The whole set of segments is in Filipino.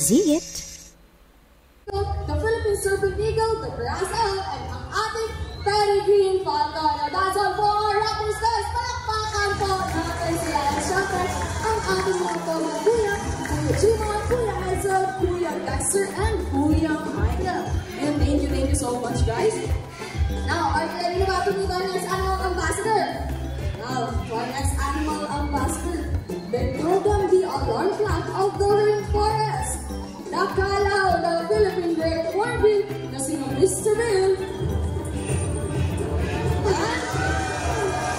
see it. The Philippine Serpent Eagle, the Grass Elk, and ang ating Peregrine Falcon. Now that's all for our rappers, guys. Palakpakan po natin sila. And syempre, ang ating mga kuya, Kuya Jimon, Kuya Ezra, Kuya Dexter, and Kuya Michael. And thank you so much, guys. Now, are you ready to meet our next animal ambassador? Now, to our next animal ambassador, they call them the alarm clock of the rainforest. Nakalaw ng Philippine Great Hornbill na si Mr. Bill. And,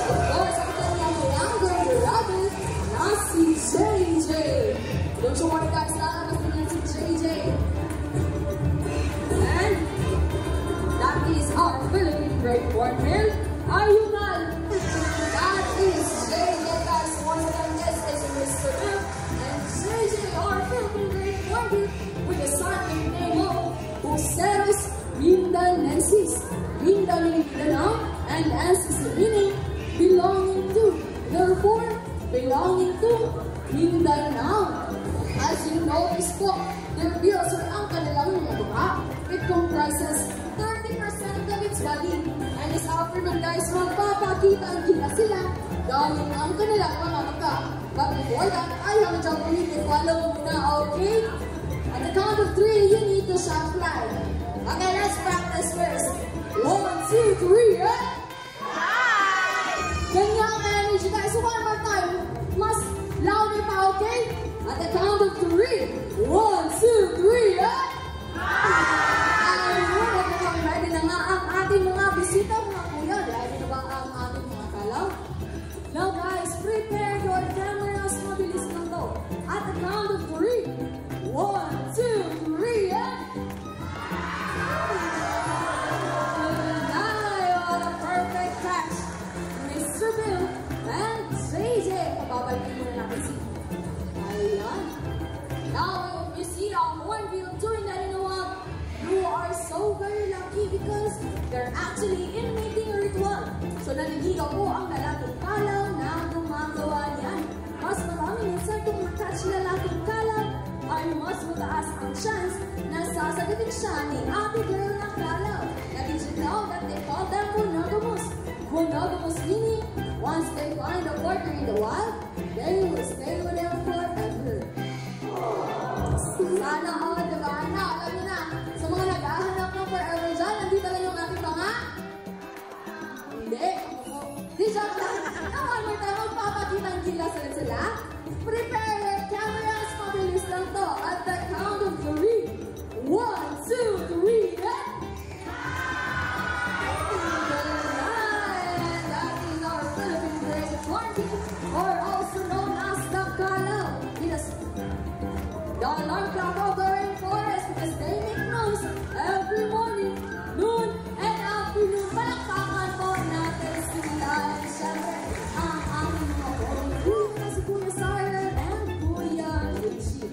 of course, ang kanyang younger brother na si JJ. Don't you worry guys, lalabas na si JJ. And, that is our Philippine Great Hornbill, Ayunan. That is JJ guys. Once again, this is Mr. Bill. And JJ, our Philippine Great Hornbill, with a starting name of Buceros Mindanensis. Mindanao and Ensis meaning belonging to. Therefore, belonging to Mindanao. As you notice po, their bills or ang kanilang mga mukha, it comprises 30% of its body. And this afternoon guys, magpapakita ang gila sila dahil ang kanilang mga mukha. But before that, I have a job for you to follow muna, okay? At the count of 3, you need to shout loud. Okay, let's practice first. 1, 2, 3, and... Ganyang energy guys. So one more time. Mas louder pa, okay? At the count of 3. 1, 2, 3, and... Ayun, ready na nga ang ating mga bisita, mga kuya. Ready na ba ang ating mga kalaw? Now guys, prepare your cameras. Mabilis lang to. At the count of 3. 1, 2, 3, and... What a perfect catch! Mr. Bill and JJ. Pababalikin muna natin si... Ayan. Now, if you see a hornbill doing that, you know what? You are so very lucky because they're actually in mating ritual. So, naniligaw po ang lalaking kalaw na gumagawa niyan. Mas maraming minsan kung matouch lalaking kalaw, ay mas mataas ang chance na sasagutin siya ni ate girl na kalaw. Now did you know that they call them monogamous? Monogamous meaning, once they find a partner in the wild, they will stay with them forever. Sana all, diba? Na, alam niyo na, sa mga naghahanap ng forever dyan, nandito lang yung ating mga... Hindi. Di joke lang. Now, one more time, magpapakita ang gila sila. Prepare your cameras. Mabilis lang to. At the count of 3. 1, 2, 3, and... And that is our Philippine Great Hornbill, or also known as the Kalaw. Yes. The alarm clock of the rainforest because they make noise every morning, noon, and afternoon. Palakpakan po natin sila. And syempre, ang aming mga kuya na si Kuya Siren and Kuya Richie.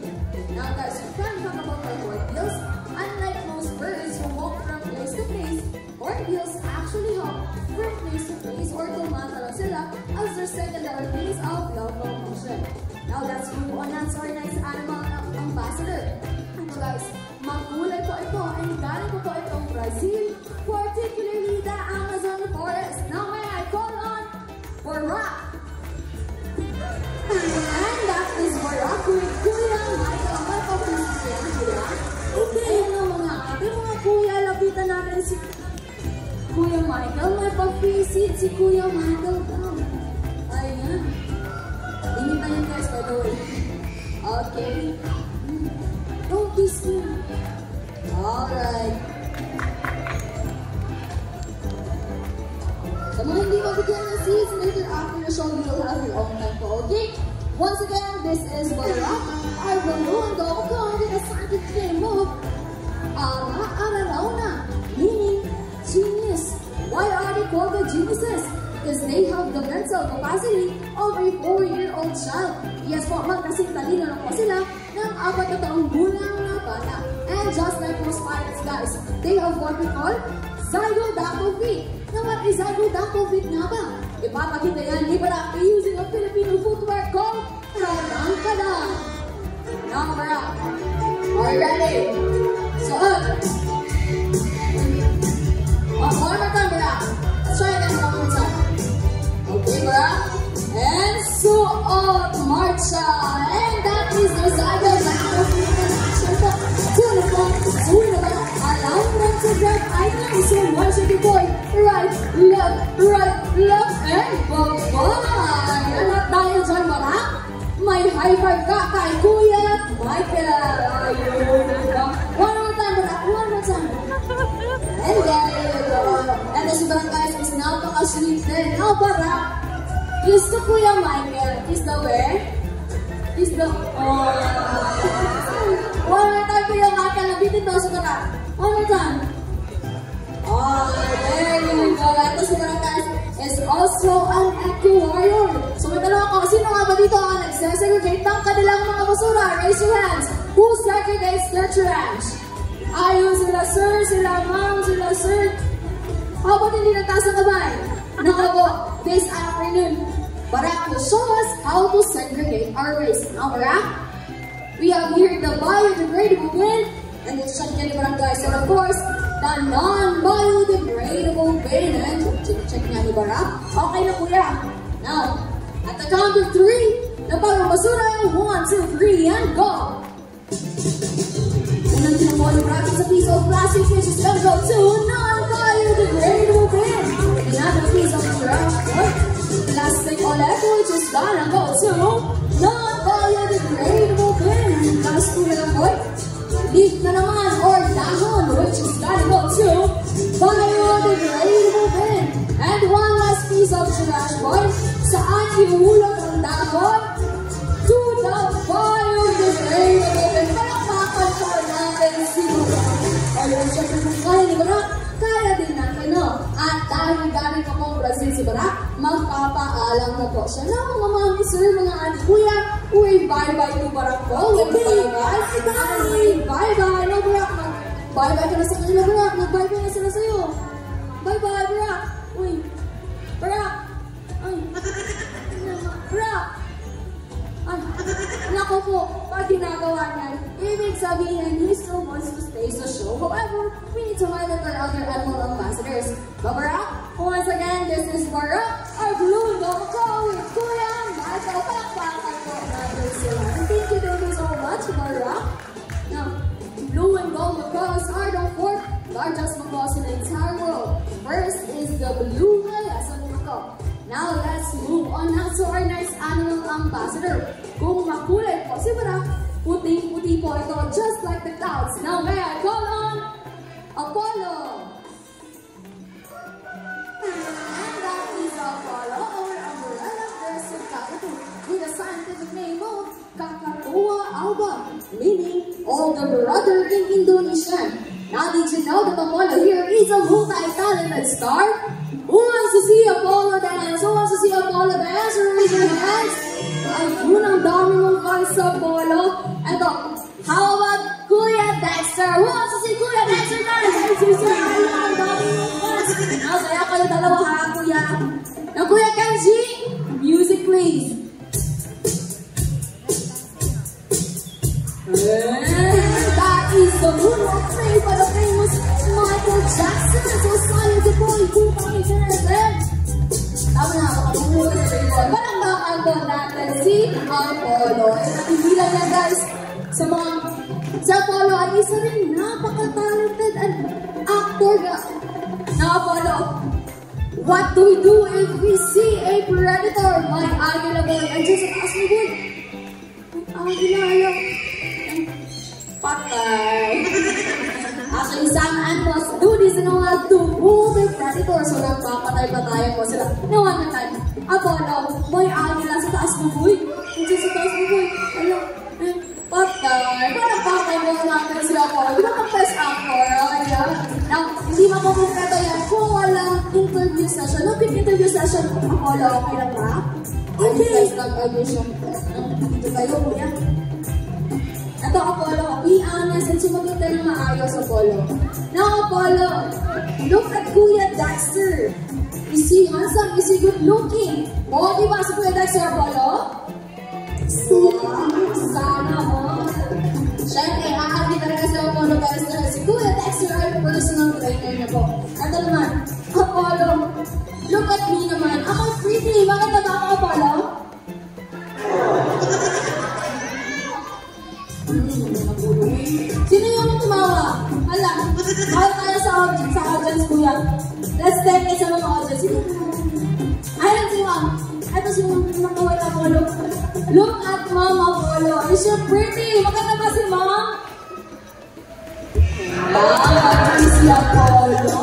Now guys, we can talk about our hornbills. Unlike most birds who walk from place to place, hornbills actually hop from place to place or tumatala sila as their secondary means of locomotion. Now let's move on to our next animal ambassador. Ano guys, makulay po ito and galing po itong Brazil, particularly the Amazon forest. Now may I call on Barack. And that is Barack with Kuya Michael. Okay, ano mga ate, mga kuya, lapitan natin si Kuya Michael. May pag-visit si Kuya Michael daw. Ayan. Initan yun guys, by the way. Okay. Don't kiss me. Alright. Sa mga hindi mabigyan ng seats, later after the show, you'll have your own time po, okay? Once again, this is Barack. I will go with a certain name of Ararauna, meaning genius. Why are they called the geniuses? Because they have the mental capacity of a 4-year-old child. Yes po, magkasing talino na po sila ng 4 na taong gulang na bata. And just like most pirates guys, they have what we call zygodacal feet. Now what is zygodacal feet nga ba? Ipapakita yan ni Barack using a Filipino footwear called Karangkada. Now Barack, Are you ready? So up. One more time, bra. Let's try again one more time. Okay, bra. And so up, marcha. And that is the side of the action. Allow them to grab items and watch it boy. Right, left, and bye-bye. Anak tayo dyan, bra. May high five ka kay Kuya Michael. One more time, bra. One more time. And there you go. And this one, guys, is napaka-sweet din. Now, bra. Kiss to Kuya Michael. Kiss the where? Kiss the... Oh, one more time, Kuya Michael. Nabitin daw sa bra. One more time. Oh, there you go. Ito si bra, guys, is also an aquarium. So, may tanong ako, sino nga ba dito ang nagsasegregate ng kanilang mga basura? Raise your hands. Who segregates their trash? Ayun, sila sir, sila ma'am, sila sir. How about hindi nagtaas ang kamay? Nakabo, this afternoon, Barak will show us how to segregate our waste. Now, Barak, we have here the biodegradable bin, and it's check niya ni Barak, guys. So, of course, the non-biodegradable bin. And check niya ni Barak. Okay na, kuya. Now, at the count of 3, napagong basura yung 1, 2, 3, and go! Unang tinamoli bracket sa piece of plastic fish is gonna go to non-biodegradable bin. Another piece of trash, plastic ulit, which is gonna go to non-biodegradable bin. Last two na lang, boy. Leaf na naman, or dahon, which is gonna go to biodegradable bin. And one last piece of trash, boy. Saan ihulog ang dahon? To the biodegradable bin. Palakpakan po natin si Bra. Ayun, syempre kung kaya ni Bra, kaya din natin, no? At dahil galing pa po Brazil si Bra, magpapaalam na po siya. No, mga mami, sir, mga ate, kuya, uy, bye-bye to Bra po. Bye-bye. Bye-bye. No, Bra, bye-bye ka na sa kanila, Bra. Mag-bye-bye na sila sa'yo. Bye-bye, Bra. Uy, Bra. Ay, Bra. Ay, nako po, pag ginagawa niyan, ibig sabihin, he still wants to stay sa show. However, we need to highlight our other animal ambassadors. Barak, once again, this is Barak, our blue and gold co with Kuya Michael. Palakpakan po natin sila. And thank you so much, Barak. Now, blue and gold macaws are the 4th largest macaws in the entire world. First is the blue Hyacinth macaw. Now, let's move on now to our next animal ambassador. Kung makulay po si Barak, puting-puti po ito, just like the clouds. Now, may I call on Apollo? And that is Apollo, our umbrella dress of Kakatu, with a scientific name of Kakatua alba, meaning all the brother in Indonesian. Now, did you know that Apollo here is a multi-talented star? Who wants to see Apollo dance? Who wants to see Apollo dance? Raise your hands. Ayun, ang dami mong fans sa Apollo. Ito, how about Kuya Dexter? Who wants to see Kuya Dexter dance? Ayun, ang dami mong fans. Now, kaya kayo dalawa ha, Kuya. Now, Kuya Kenji, music please. And that is the moonwalk played by the famous Michael Jackson. So, silent po, ikupang isinasem. Tama na, makapunod sa ibon. Palangbakan po natin si Apollo. At hindi lang yan, guys. Sa Apollo ay isa rin napaka-talented and actor na Apollo. What do we do if we see a predator? May agila boy. Andiyan sa taas mo, boy. Agila. Patay. Actually, some animals do this in order to pull the predator. So, nagpapatay-patayan po sila. No one time, Apollo, may agila sa taas mo, boy. Andiyan sa taas mo, boy. Ano? Patay. Parang patay mo natin si Apollo. Di ba pang-best actor? Now, hindi mapupumpleto yan kung walang interview session. No, quick interview session. Apollo, okay lang ba? Okay. Guys, nag-audition. Dito kayo, kuya. Ito, Apollo, be honest and sumagot na ng maayos, Apollo. Now, Apollo, look at Kuya Dexter. Is he handsome? Is he good looking? O, di ba si Kuya Dexter, Apollo? Sana, o. Siyempre, Kuya Dexter ay personal trainer niya po. Ito naman, Apollo. Look at me naman. Ako pretty. Bakit ba ako, Apollo? Sino yung tumawa? Hala, kahit tayo sa audience, kuya. Let's take it sa mga audience. Sino yung ayun si Ma'am. Ito si Ma'am nakawal Apollo. Look at Ma'am Apollo. Is she pretty? Maganda ba si Ma'am? Si Apollo.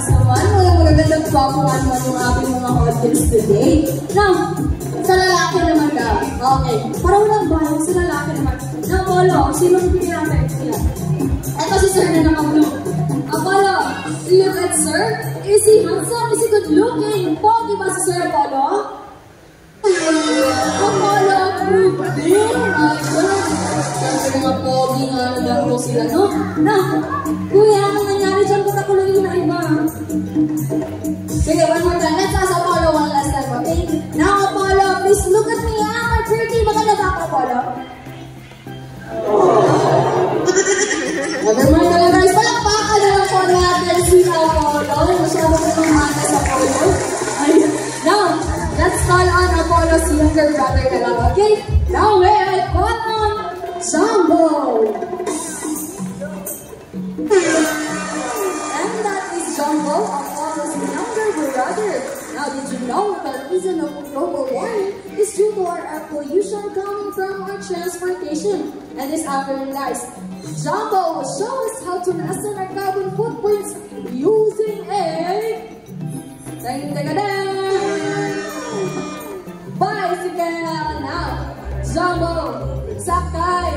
Naman, walang magagandang papuan mo yung aking mga audience today. Now, sa lalaki naman daw. Okay. Para walang bayan sa lalaki naman. Now, Apollo, sino yung pinapit niya? Ito si Sir na naka-blue. Apollo, look at Sir. Is he handsome? Is he good looking? Pogi ba si Sir Apollo? Apollo, pretty. Siyempre mga pogi nga lang po sila, no? Na, kuya, anong nangyari dyan? Ba't ako lang yung iba? Sige, one more time. Let's ask Apollo one last time, okay? Now, Apollo, please look at me. I'm pretty. Maganda ba ako, Apollo? Never mind na lang, guys. Palakpakan na lang po natin si Apollo. Masyado ko ng anas Apollo. Ayun. Now, let's call on Apollo's younger brother na lang, okay? Now, wait. Call on Jumbo. And that is Jumbo, Apollo's younger brother. Now, did you know the reason of global warming is due to our pollution coming from our transportation? And this afternoon, guys, Jumbo will show us how to lessen our carbon footprints using a bicycle. Now, Jumbo, sakay,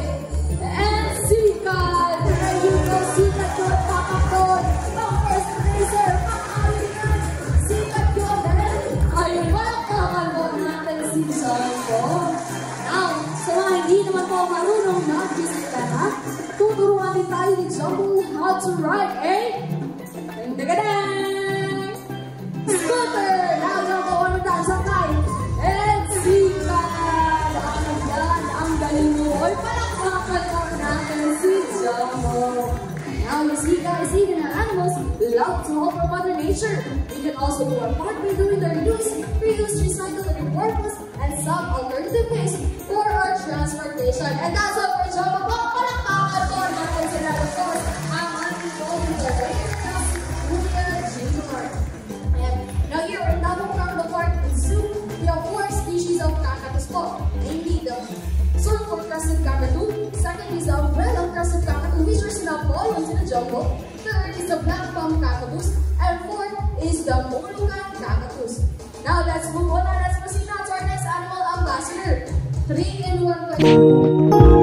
and sikat. Ayun ko, sikat ko, pakakot, first racer, pakalikan, sikat ko, ayun, makakakalbog natin si Jumbo. Now, sa mga hindi naman po marunong mag-bisita na, tuturuan din tayo ni Jumbo how to ride a scooter. Now, Jumbo, ano tayo sakay? And sikat. Ayan, ang galing mo. Oy, palakpakan natin si Jumbo. Now, you see, guys, even animals love to help our mother nature. We can also do our part by doing the reduce, recycle, and repurpose, and some alternative ways for our transportation. And that's all for Jumbo. Palakpakan po natin sila. Of course, ang ating golden brother, Kuya Junior. And now here, in Davao Carnival Park and Zoo, we have 4 species of cactus po. Namely, the circle crescent cockatoo. Second is the umbrella crescent cockatoo, which are sinapolos in the Jumbo. Third is the black palm cockatoos. And fourth is the Molucan cockatoos. Now let's move on and let's proceed now to our next animal ambassador. 3 in 1 question.